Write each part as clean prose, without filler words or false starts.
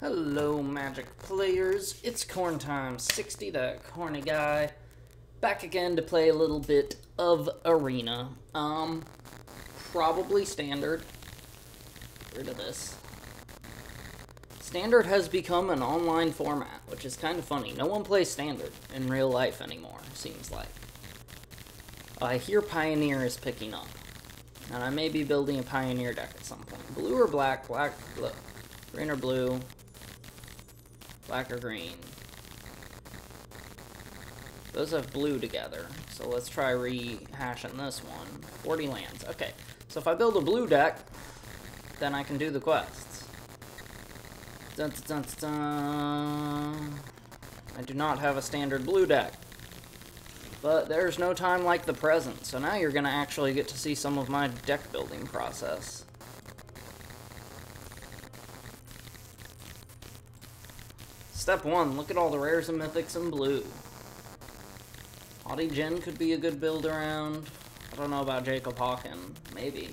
Hello, Magic players. It's Corn Time 60, that corny guy. Back again to play a little bit of Arena. Probably Standard. Get rid of this. Standard has become an online format, which is kind of funny. No one plays Standard in real life anymore, seems like. I hear Pioneer is picking up. And I may be building a Pioneer deck at some point. Blue or black? Black, blue. Green or blue? Black or green? Those have blue together. So let's try rehashing this one. 40 lands. Okay. So if I build a blue deck, then I can do the quests. Dun, dun, dun, dun. I do not have a standard blue deck. But there's no time like the present. So now you're going to actually get to see some of my deck building process. Step 1, look at all the rares and mythics in blue. Haughty Jin could be a good build around. I don't know about Jacob Hawken. Maybe.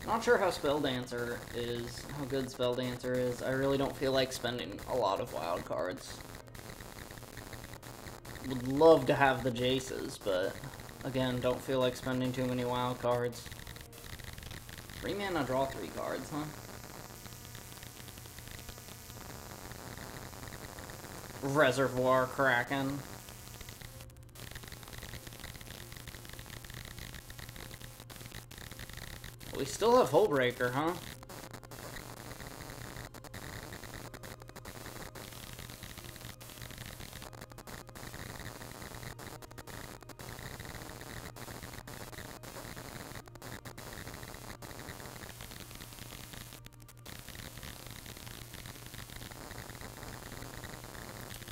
Not sure how Spelldancer is, how good Spelldancer is. I really don't feel like spending a lot of wild cards. Would love to have the Jaces, but again, don't feel like spending too many wild cards. 3 mana, draw 3 cards, huh? Reservoir Kraken. We still have Hullbreaker, huh?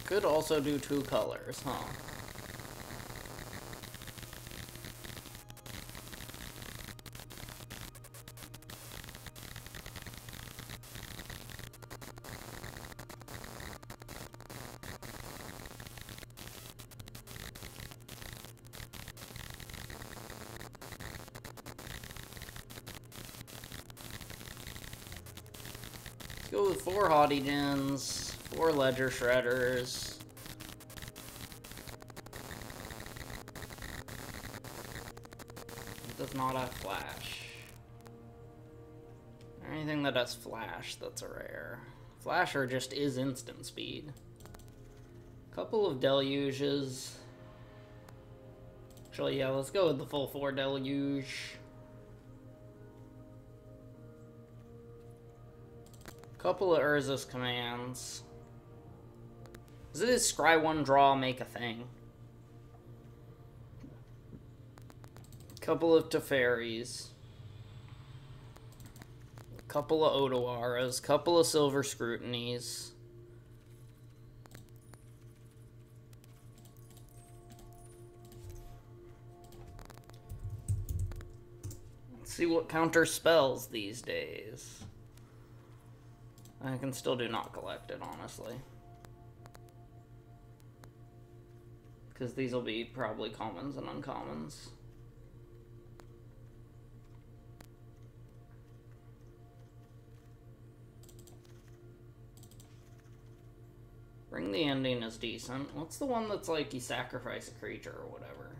Could also do 2 colors, huh? Let's go with 4 Haughty Jins, 4 Ledger Shredders. It does not have flash. Anything that has flash, that's a rare. Flasher just is instant speed. Couple of deluges. Actually, yeah, let's go with the full 4 deluge. Couple of Urza's commands. Is it scry 1 draw, make a thing? Couple of Teferis. Couple of Odawaras. Couple of Silver Scrutinies. Let's see what counter spells these days. I can still do not collect it, honestly. Because these will be probably commons and uncommons. Bring the Ending is decent. What's the one that's like you sacrifice a creature or whatever?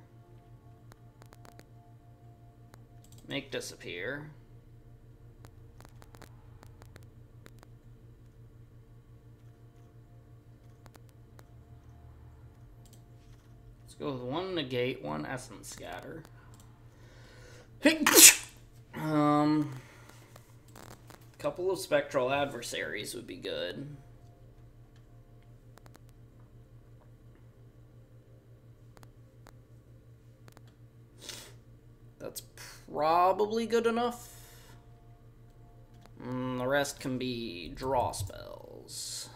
Make disappear. Let's go with 1 negate, 1 essence scatter. Couple of spectral adversaries would be good. That's probably good enough. The rest can be draw spells.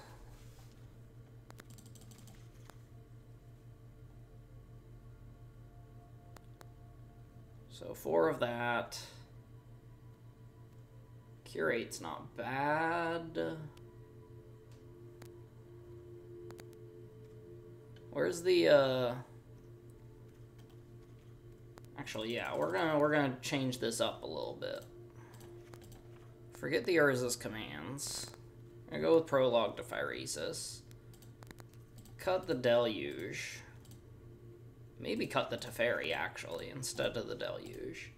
So 4 of that. Curate's not bad. Where's the Actually, yeah, we're gonna change this up a little bit. Forget the Urza's commands. I'm gonna go with Prologue to Phyresis. Cut the Deluge. Maybe cut the Teferi, actually, instead of the Deluge.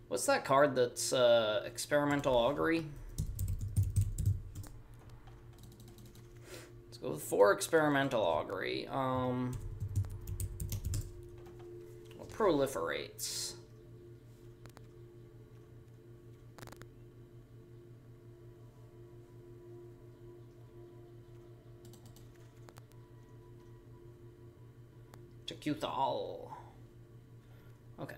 What's that card that's Experimental Augury? Let's go with 4 Experimental Augury. What proliferates? Tecuthal. Okay.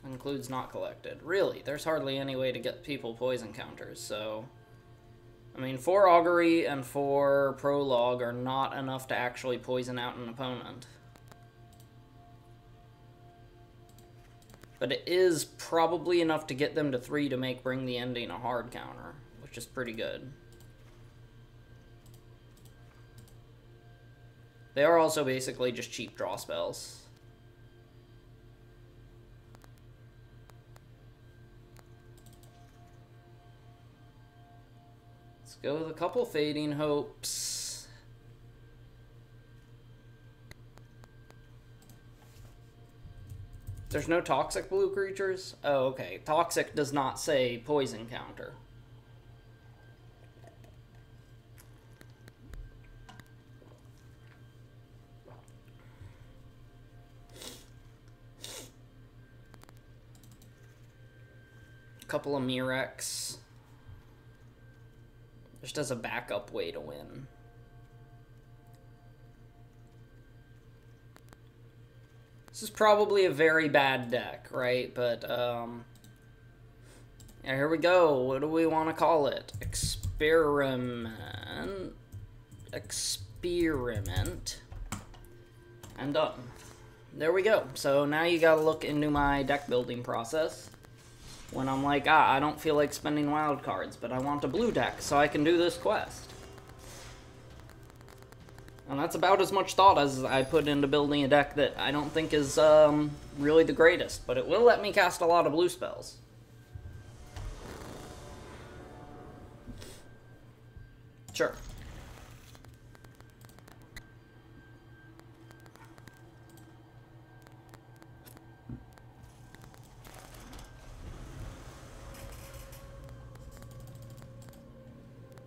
Includes not collected. Really, there's hardly any way to get people poison counters, so... I mean, 4 Augury and 4 Prologue are not enough to actually poison out an opponent. But it is probably enough to get them to 3 to make Bring the Ending a hard counter, which is pretty good. They are also basically just cheap draw spells. Let's go with a couple Fading Hopes. There's no toxic blue creatures? Oh, okay. Toxic does not say poison counter. Couple of Mirex. Just as a backup way to win. This is probably a very bad deck, right? But, yeah, here we go. What do we want to call it? Experiment. And done. There we go. So now you gotta look into my deck building process. When I'm like, I don't feel like spending wild cards, but I want a blue deck so I can do this quest. And that's about as much thought as I put into building a deck that I don't think is really the greatest, but it will let me cast a lot of blue spells. Sure.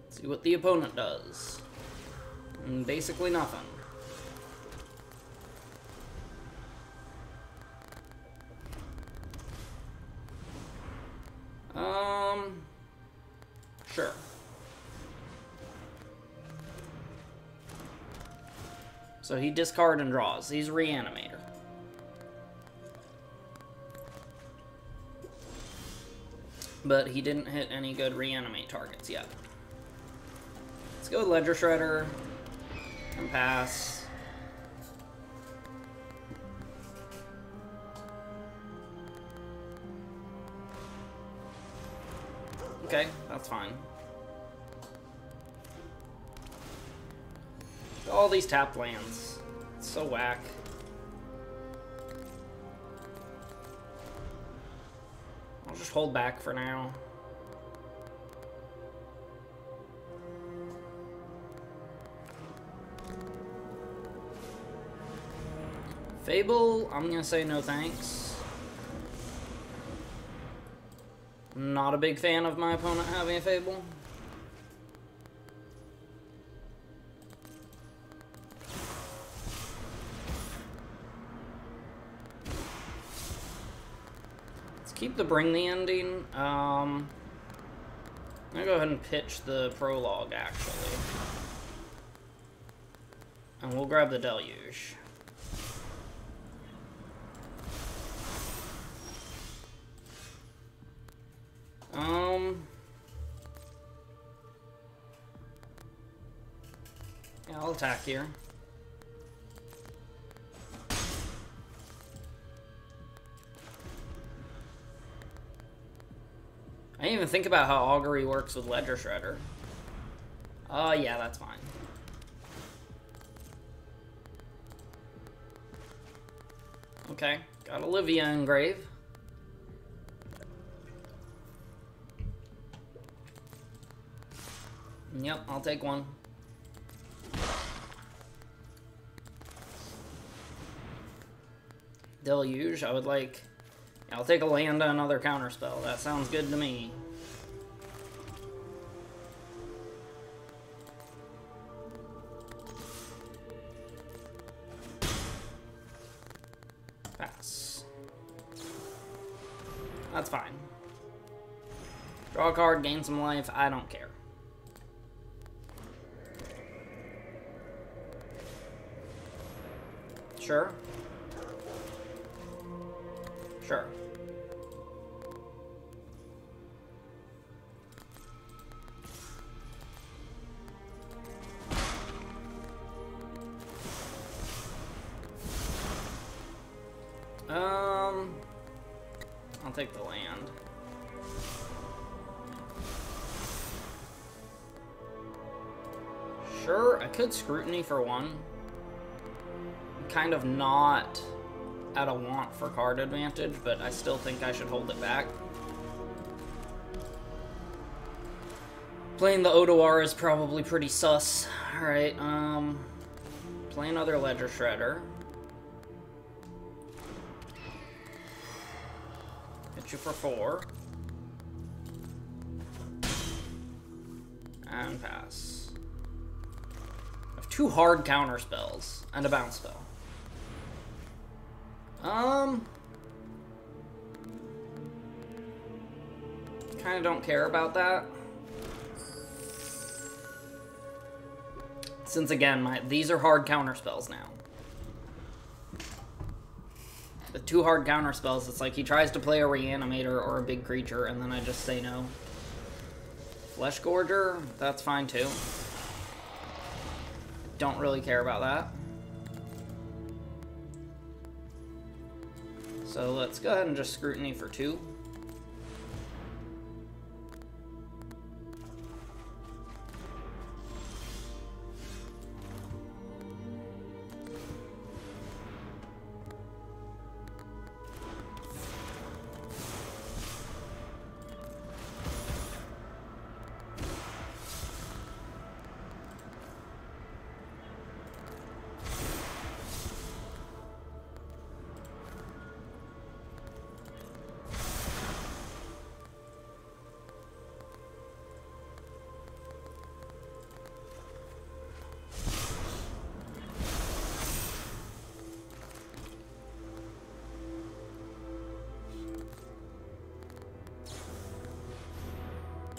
See what the opponent does. And basically nothing. Sure. So he discards and draws. He's a Reanimator. But he didn't hit any good Reanimate targets yet. Let's go with Ledger Shredder. And pass. Okay, that's fine. All these tapped lands. It's so whack. I'll just hold back for now. Fable, I'm gonna say no thanks. Not a big fan of my opponent having a Fable. Let's keep the Bring the Ending. I'm gonna go ahead and pitch the Prologue, actually. And we'll grab the Deluge. Yeah, I'll attack here. I didn't even think about how Augury works with Ledger Shredder. Yeah, that's fine. Okay, got Olivia engrave. Yep, I'll take one. Deluge, I would like... I'll take a land and another counterspell. That sounds good to me. Pass. That's fine. Draw a card, gain some life, I don't care. Sure. Sure. I'll take the land. Sure, I could scrutiny for one. Kind of not at a want for card advantage, but I still think I should hold it back. Playing the Odoar is probably pretty sus. Alright, play another Ledger Shredder. Hit you for 4. And pass. I have 2 hard counter spells and a bounce spell. Kinda don't care about that. Since again, these are hard counter spells now. The 2 hard counter spells, it's like he tries to play a Reanimator or a big creature, and then I just say no. Flesh Gorger, that's fine too. Don't really care about that. So let's go ahead and just scrutiny for 2.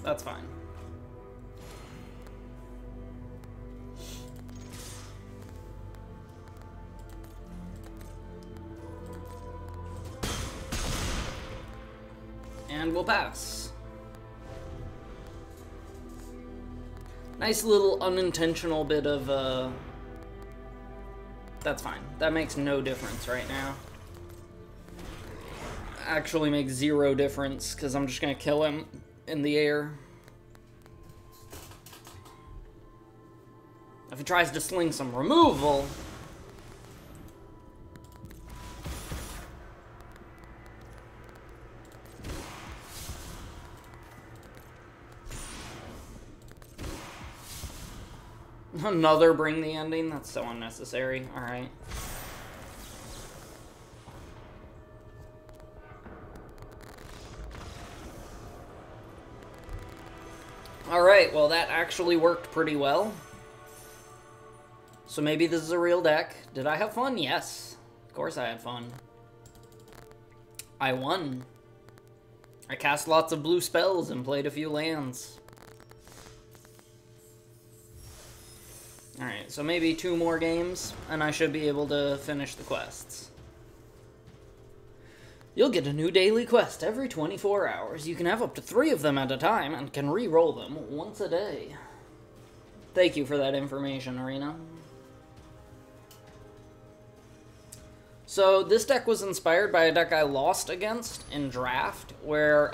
That's fine. And we'll pass. Nice little unintentional bit of, that's fine. That makes no difference right now. Actually makes 0 difference, because I'm just gonna kill him in the air. If he tries to sling some removal... Another bring the ending? That's so unnecessary. Alright. Alright, well that actually worked pretty well. So maybe this is a real deck. Did I have fun? Yes. Of course I had fun. I won. I cast lots of blue spells and played a few lands. Alright, so maybe 2 more games, and I should be able to finish the quests. You'll get a new daily quest every 24 hours. You can have up to 3 of them at a time, and can re-roll them once a day. Thank you for that information, Arena. So, this deck was inspired by a deck I lost against in draft, where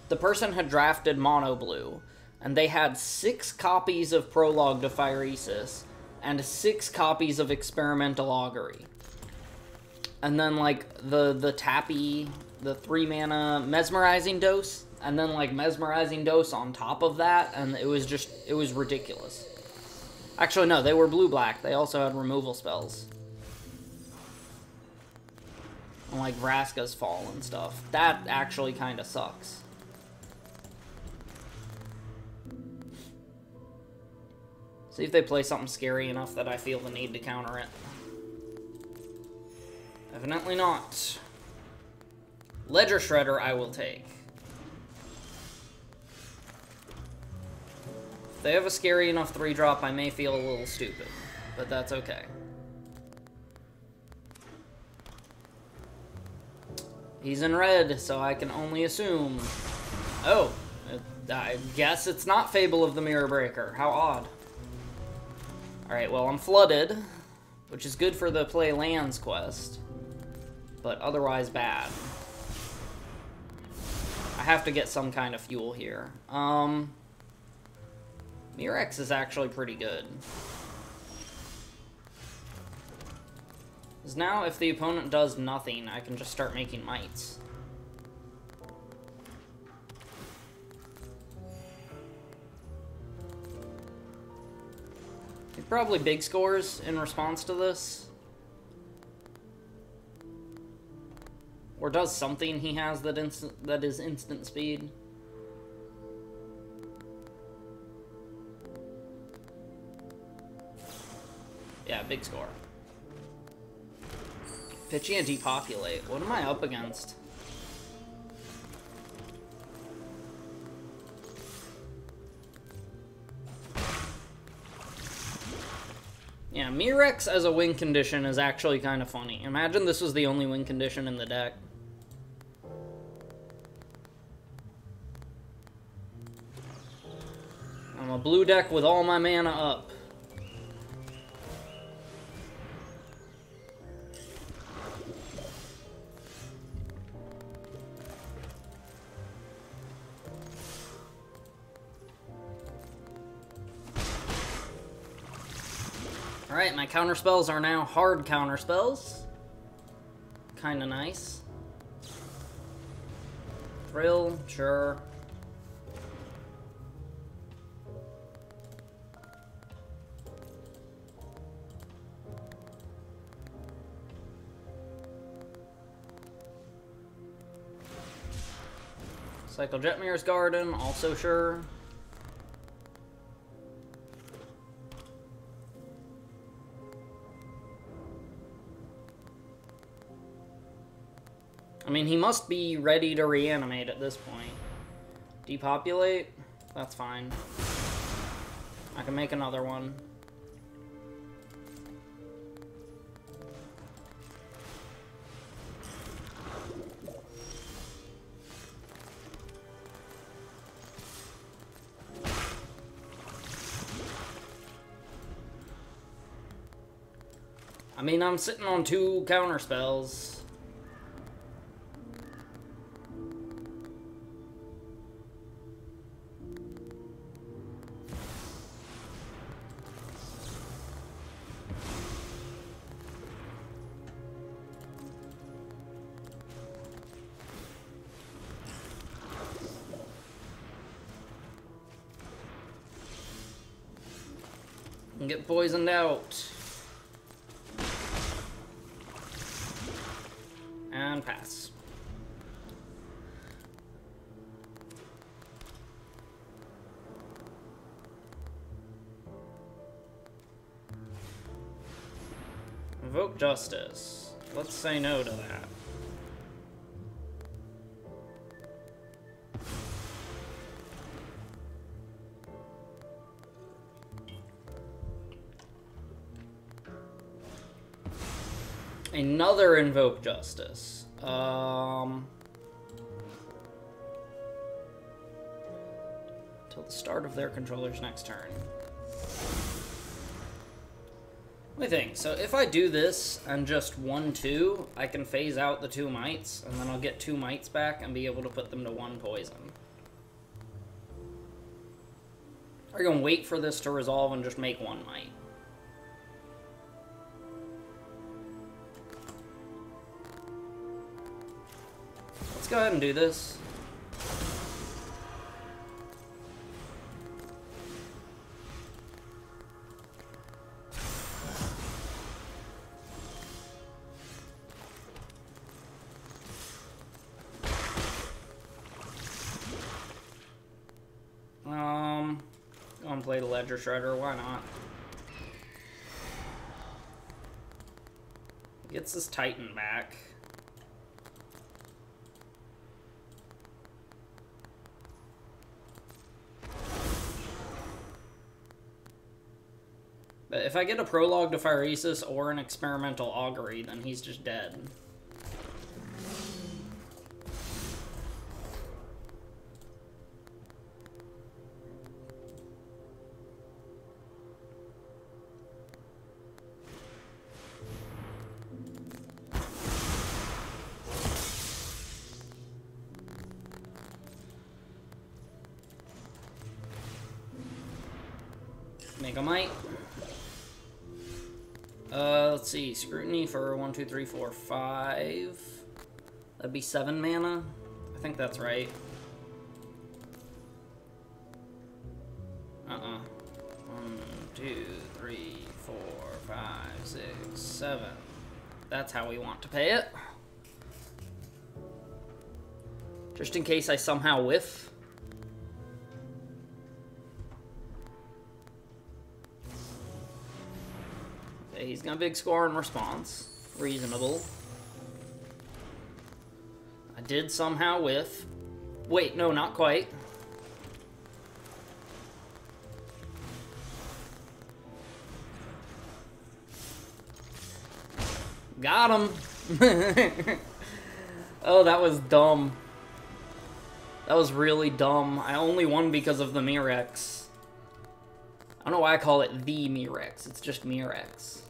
the person had drafted monoblue, and they had 6 copies of Prologue to Phyresis, and 6 copies of Experimental Augury. and then like the tappy, the 3 mana mesmerizing dose, and then like mesmerizing dose on top of that, and it was ridiculous. Actually, no, they were blue-black. They also had removal spells. And like Vraska's Fall and stuff. That actually kind of sucks. See if they play something scary enough that I feel the need to counter it. Evidently not. Ledger Shredder I will take. If they have a scary enough 3-drop, I may feel a little stupid. But that's okay. He's in red, so I can only assume. Oh, I guess it's not Fable of the Mirror Breaker. How odd. Alright, well, I'm flooded, which is good for the Play Lands quest, but otherwise bad. I have to get some kind of fuel here. Mirex is actually pretty good. Because now, if the opponent does nothing, I can just start making mites. He probably big scores in response to this. Or does something he has that is instant speed. Yeah, big score. Pitchy and depopulate. What am I up against? Yeah, Mirex as a win condition is actually kind of funny. Imagine this was the only win condition in the deck. I'm a blue deck with all my mana up. Alright, my counterspells are now hard counterspells. Kinda nice. Thrill, sure. Cycle Jetmir's Garden, also sure. I mean, he must be ready to reanimate at this point. Depopulate? That's fine. I can make another one. I mean, I'm sitting on 2 counter spells. And get poisoned out. And pass. Invoke Justice. Let's say no to that. Another Invoke Justice. Till the start of their controller's next turn. Let me think. So if I do this and just 1/2, I can phase out the 2 mites, and then I'll get 2 mites back and be able to put them to 1 poison. Are you gonna wait for this to resolve and just make 1 mite? go ahead and do this. Go and play the Ledger Shredder, why not? Gets his Titan back. But if I get a Prologue to Phyresis or an Experimental Augury, then he's just dead. Mega Might. Let's see. Scrutiny for 1, 2, 3, 4, 5. That'd be 7 mana. I think that's right. 1, 2, 3, 4, 5, 6, 7. That's how we want to pay it. Just in case I somehow whiff. He's gonna big score in response. Reasonable. I did somehow whiff. Wait, no, not quite. Got him! Oh, that was dumb. That was really dumb. I only won because of the Mirex. I don't know why I call it the Mirex. It's just Mirex.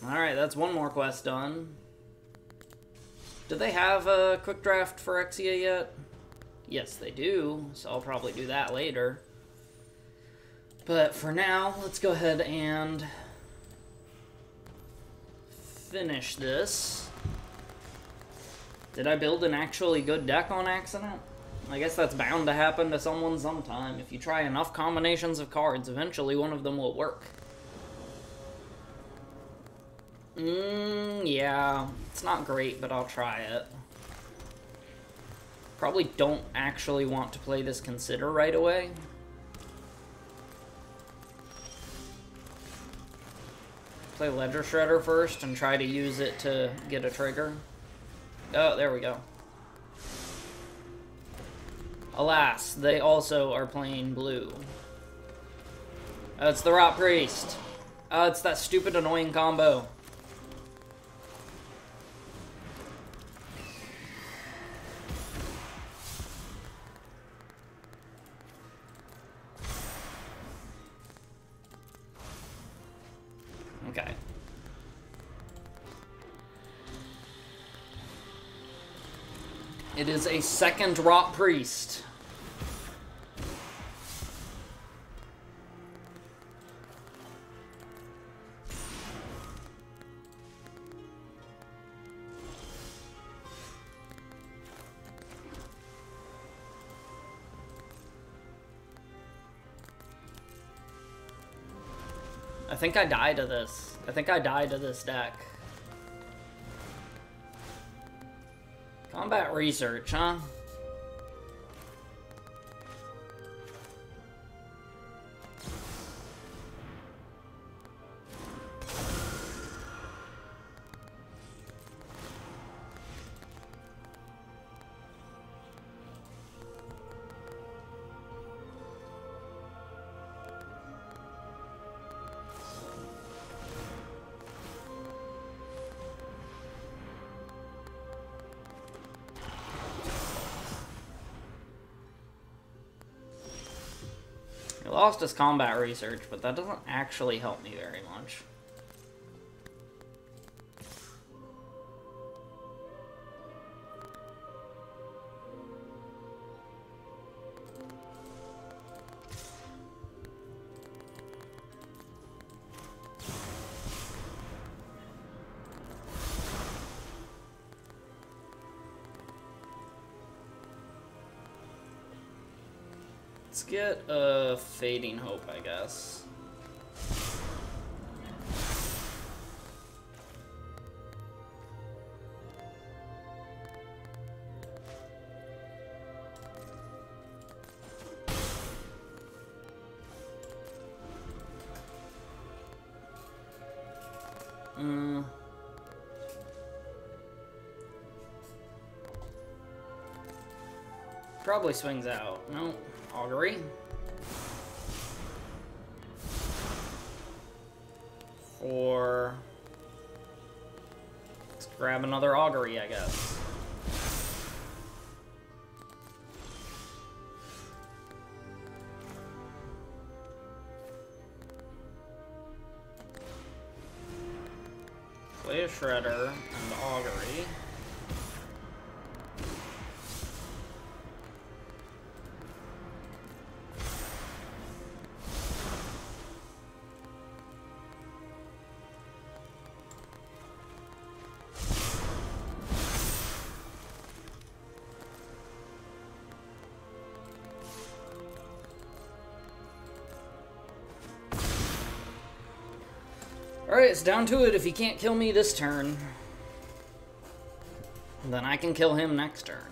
Alright, that's one more quest done. Do they have a quick draft for Exia yet? Yes, they do, so I'll probably do that later. But for now, let's go ahead and finish this. Did I build an actually good deck on accident? I guess that's bound to happen to someone sometime. If you try enough combinations of cards, eventually one of them will work. Yeah, it's not great, but I'll try it. Probably don't actually want to play this Consider right away. Play Ledger Shredder first and try to use it to get a trigger. Oh, there we go. Alas, they also are playing blue. Oh, it's the Rot Priest. Oh, it's that stupid annoying combo. Okay. It is a second Rot Priest. I think I die to this. I think I die to this deck. Combat Research, huh? He lost his combat research, but that doesn't actually help me very much. Let's get a Fading Hope, I guess. Probably swings out. No, Augury. Let's grab another Augury, I guess. Play a Shredder and Augury. Alright, it's down to it. If he can't kill me this turn, then I can kill him next turn.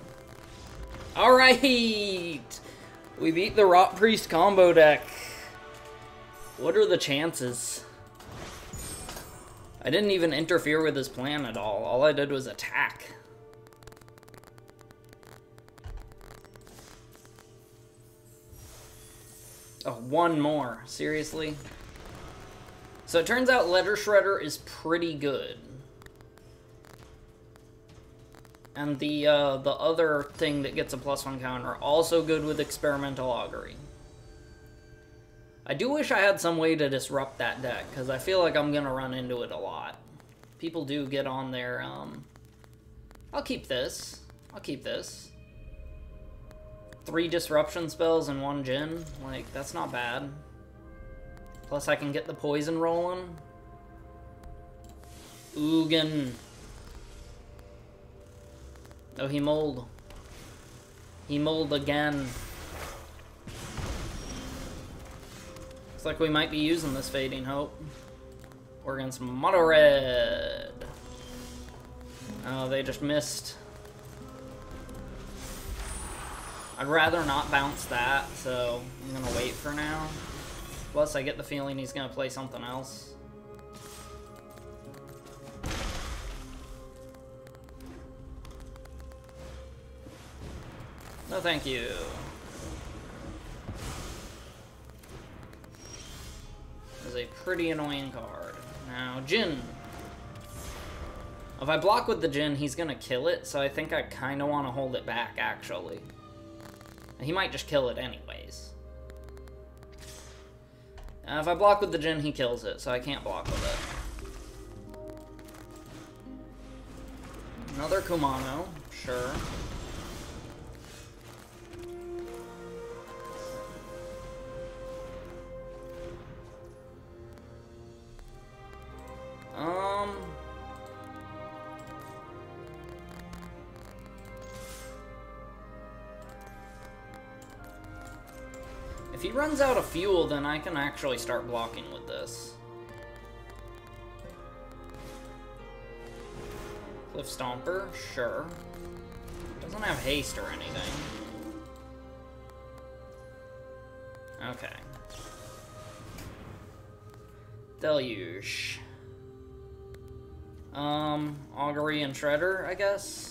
Alright! We beat the Rot Priest combo deck. What are the chances? I didn't even interfere with his plan at all. All I did was attack. Oh, one more. Seriously? So it turns out Letter Shredder is pretty good. And the other thing that gets a +1 counter, also good with Experimental Augury. I do wish I had some way to disrupt that deck, because I feel like I'm going to run into it a lot. People do get on there. I'll keep this. I'll keep this. 3 disruption spells and 1 Djinn. Like, that's not bad. Plus I can get the poison rolling. Ugin. Oh, he mold. He mold again. Looks like we might be using this Fading Hope. We're against Mono Red. Oh, they just missed. I'd rather not bounce that, so I'm gonna wait for now. Plus, I get the feeling he's gonna play something else. No, thank you. This is a pretty annoying card. Now, Djinn. If I block with the Djinn, he's gonna kill it, so I think I kinda wanna hold it back, actually. He might just kill it anyways. If I block with the Djinn, he kills it, so I can't block with it. Another Kumano, sure. If he runs out of fuel, then I can actually start blocking with this. Cliff Stomper, sure. Doesn't have haste or anything. Okay. Deluge. Augury and Shredder, I guess.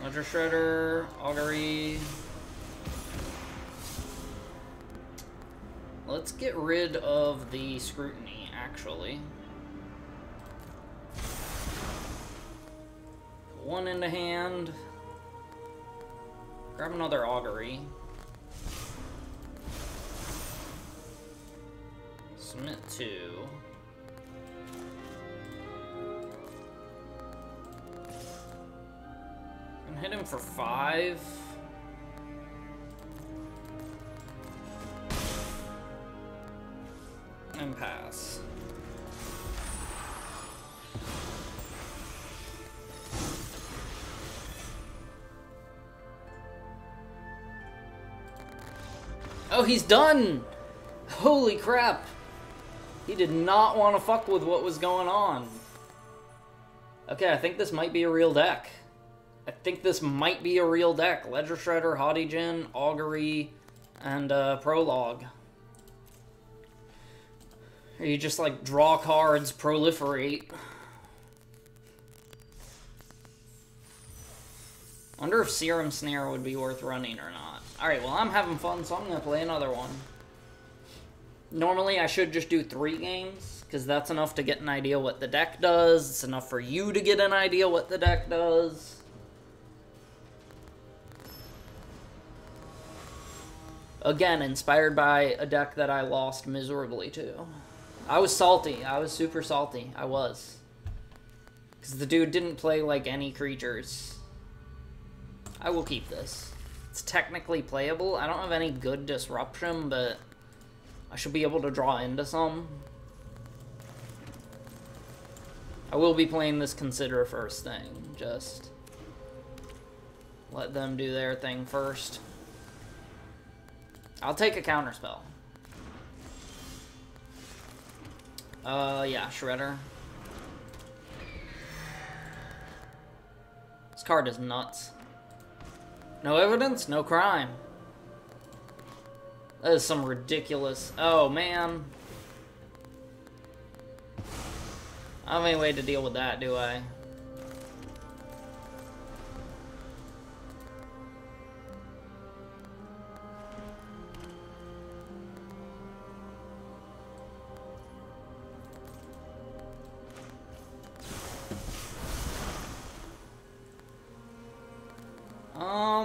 Ledger Shredder, Augury. Let's get rid of the Scrutiny, actually. Put 1 into hand. Grab another Augury. Submit 2. And hit him for 5. And pass. Oh, he's done! Holy crap! He did not want to fuck with what was going on. Okay, I think this might be a real deck. Ledger Shredder, Haughty Djinn, Augury, and Prologue. Or you just, like, draw cards, proliferate. Wonder if Serum Snare would be worth running or not. Alright, well, I'm having fun, so I'm gonna play another one. Normally, I should just do 3 games, because that's enough to get an idea what the deck does. It's enough for you to get an idea what the deck does. Again, inspired by a deck that I lost miserably to. I was salty. I was super salty. I was. Because the dude didn't play, like, any creatures. I will keep this. It's technically playable. I don't have any good disruption, but I should be able to draw into some. I will be playing this Consider first thing. Just let them do their thing first. I'll take a counterspell. Yeah, Shredder. This card is nuts. No evidence, no crime. That is some ridiculous... Oh, man. I don't have any way to deal with that, do I?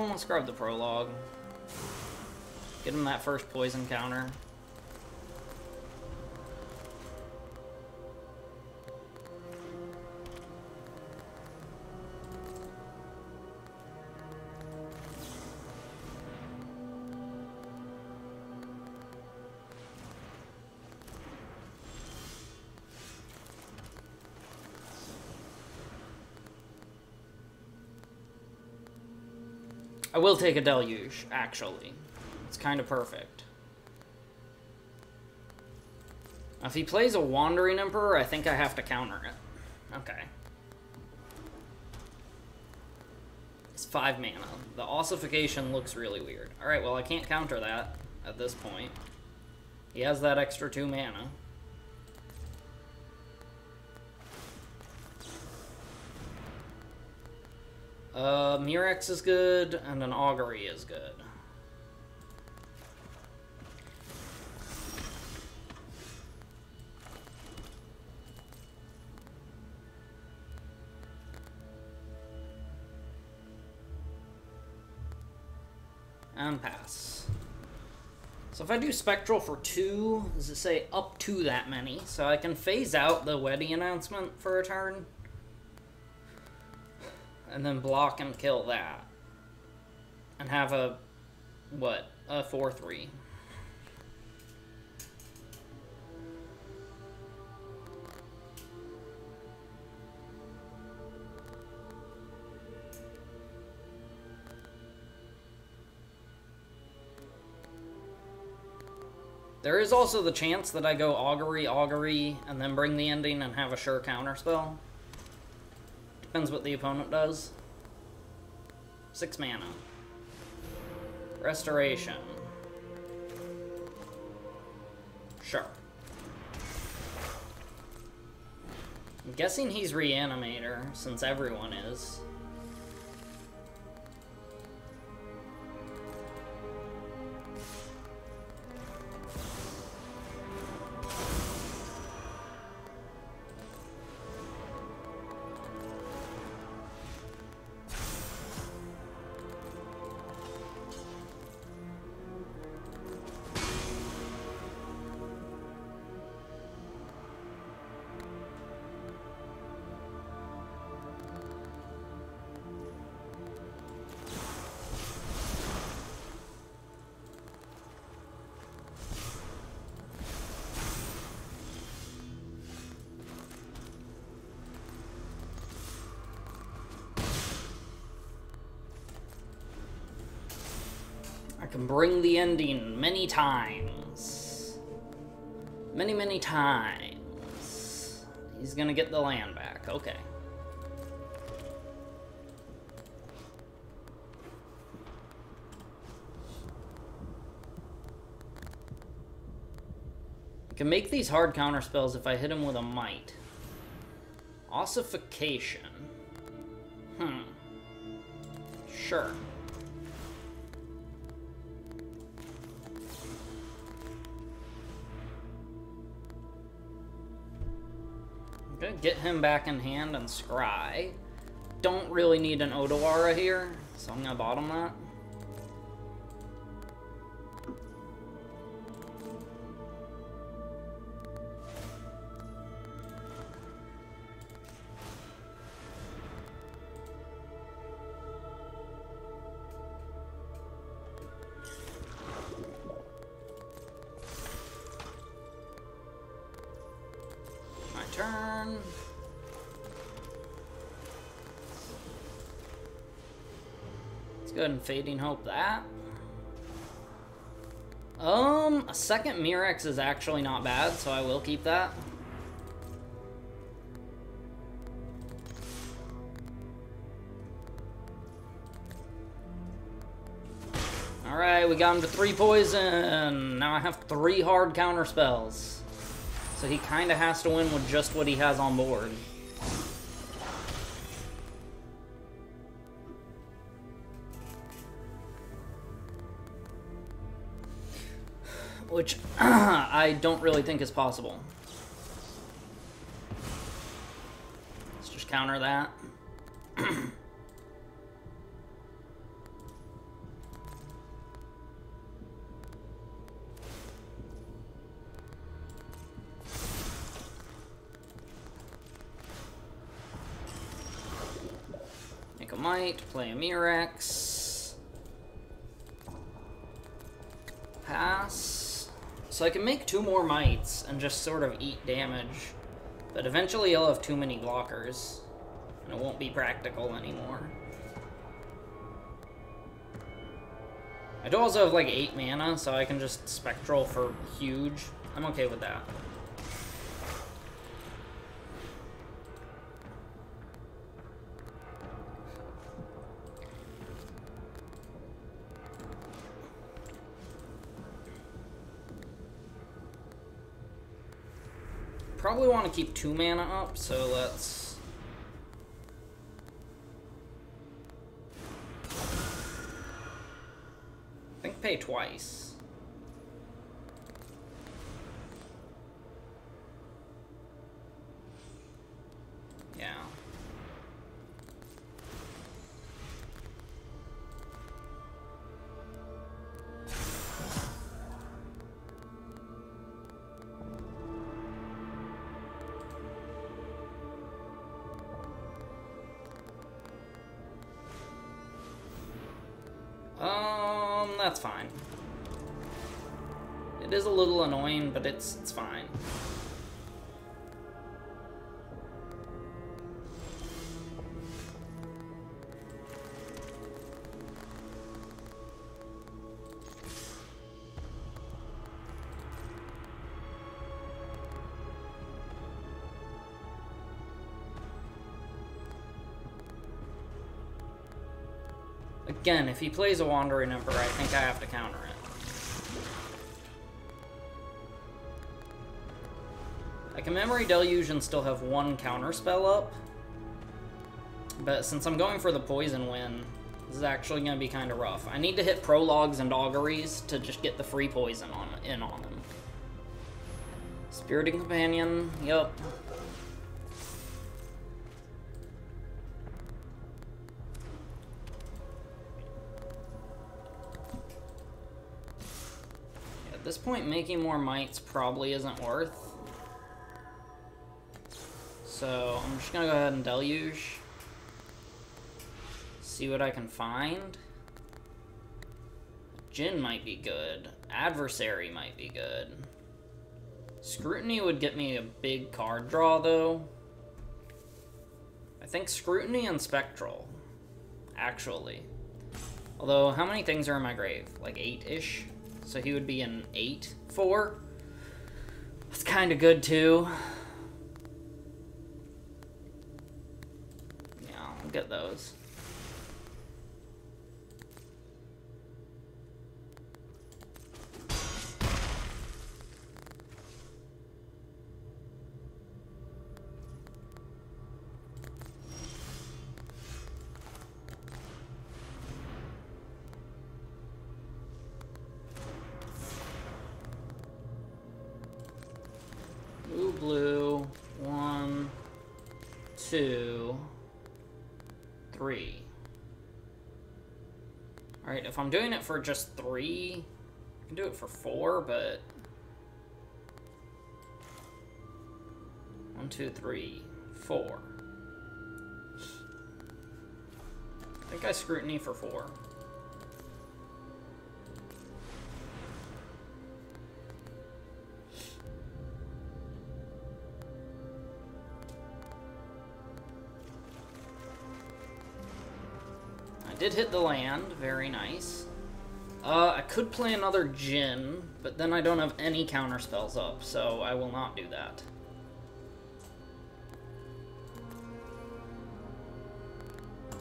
Let's grab the Prologue. Get him that first poison counter. I will take a Deluge, actually. It's kind of perfect. If he plays a Wandering Emperor, I think I have to counter it. Okay. It's 5 mana. The ossification looks really weird. Alright, well, I can't counter that at this point. He has that extra 2 mana. Murex is good, and an Augury is good. And pass. So if I do Spectral for 2, does it say up to that many? So I can phase out the wedding announcement for a turn. And then block and kill that. And have a, what, a 4/3. There is also the chance that I go Augury, Augury, and then bring the ending and have a sure counterspell. Depends what the opponent does. 6 mana. Restoration. Sure. I'm guessing he's Reanimator, since everyone is. can bring the ending many times. Many, many times. He's gonna get the land back. Okay. I can make these hard counter spells if I hit him with a might. Ossification. Sure. Okay, get him back in hand and scry. Don't really need an Odawara here, so I'm gonna bottom that. Turn. Let's go ahead and Fading Hope that. A second Mirex is actually not bad, so I will keep that. Alright, we got him to 3 poison. Now I have 3 hard counter spells. So he kind of has to win with just what he has on board. Which I don't really think is possible. Let's just counter that. Might, play a Mirex. Pass. So I can make 2 more mites and just sort of eat damage. But eventually he'll have too many blockers. And it won't be practical anymore. I do also have like 8 mana, so I can just Spectral for huge. I'm okay with that. Probably want to keep 2 mana up, so let's... I think pay twice. Yeah. That's fine. It is a little annoying, but it's fine. Again, if he plays a Wandering Emperor, I think I have to counter it. I can Memory Deluge and still have 1 counter spell up. But since I'm going for the poison win, this is actually going to be kind of rough. I need to hit Prologues and Auguries to just get the free poison on him. Spiriting Companion, yep. At this point, making more mites probably isn't worth. So I'm just gonna go ahead and Deluge. See what I can find. Djinn might be good. Adversary might be good. Scrutiny would get me a big card draw, though. I think Scrutiny and Spectral, actually. Although, how many things are in my grave? Like 8-ish? So he would be an 8-4. That's kind of good, too. Yeah, I'll get those. Blue, 1, 2, 3. Alright, if I'm doing it for just 3, I can do it for 4, but 1, 2, 3, 4. I think I scrutiny for 4. Did hit the land, very nice. I could play another Djinn, but then I don't have any counter spells up, so I will not do that.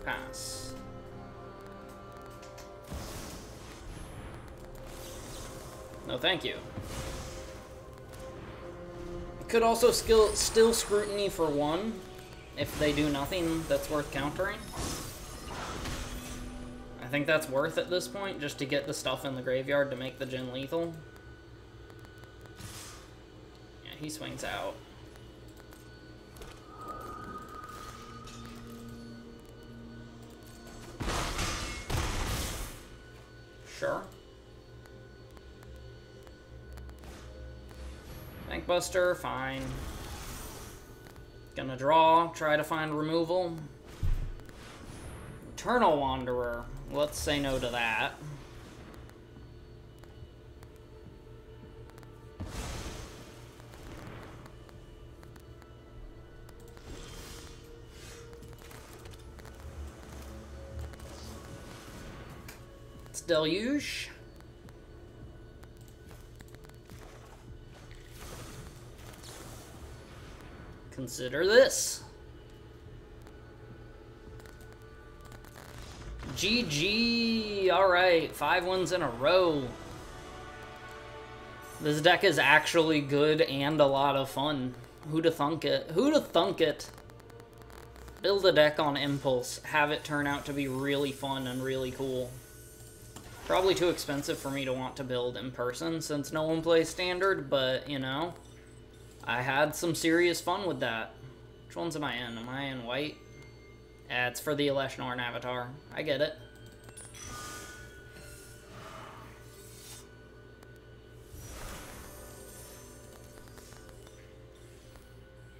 Pass. No, thank you. Could also still scrutiny for 1 if they do nothing that's worth countering. I think that's worth at this point, just to get the stuff in the graveyard to make the Djinn lethal. Yeah, he swings out. Sure. Bankbuster, fine. Gonna draw, try to find removal. Eternal Wanderer. Let's say no to that. It's Deluge. Consider this. GG! Alright, 5 wins in a row. This deck is actually good and a lot of fun. Who'da thunk it? Who'da thunk it? Build a deck on impulse. Have it turn out to be really fun and really cool. Probably too expensive for me to want to build in person since no one plays Standard, but, you know, I had some serious fun with that. Which ones am I in? Am I in white? Yeah, it's for the Eleshnorn avatar. I get it.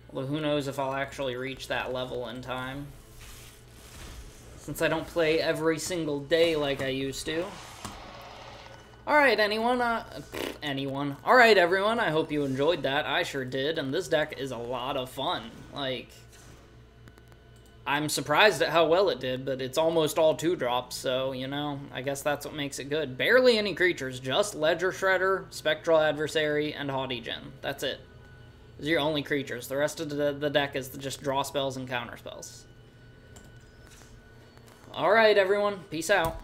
Although who knows if I'll actually reach that level in time. Since I don't play every single day like I used to. Alright, anyone. Alright, everyone, I hope you enjoyed that. I sure did, and this deck is a lot of fun. Like, I'm surprised at how well it did, but it's almost all 2-drops, so, you know, I guess that's what makes it good. Barely any creatures, just Ledger Shredder, Spectral Adversary, and Haughty Djinn. That's it. Those are your only creatures. The rest of the deck is just draw spells and counter spells. Alright, everyone. Peace out.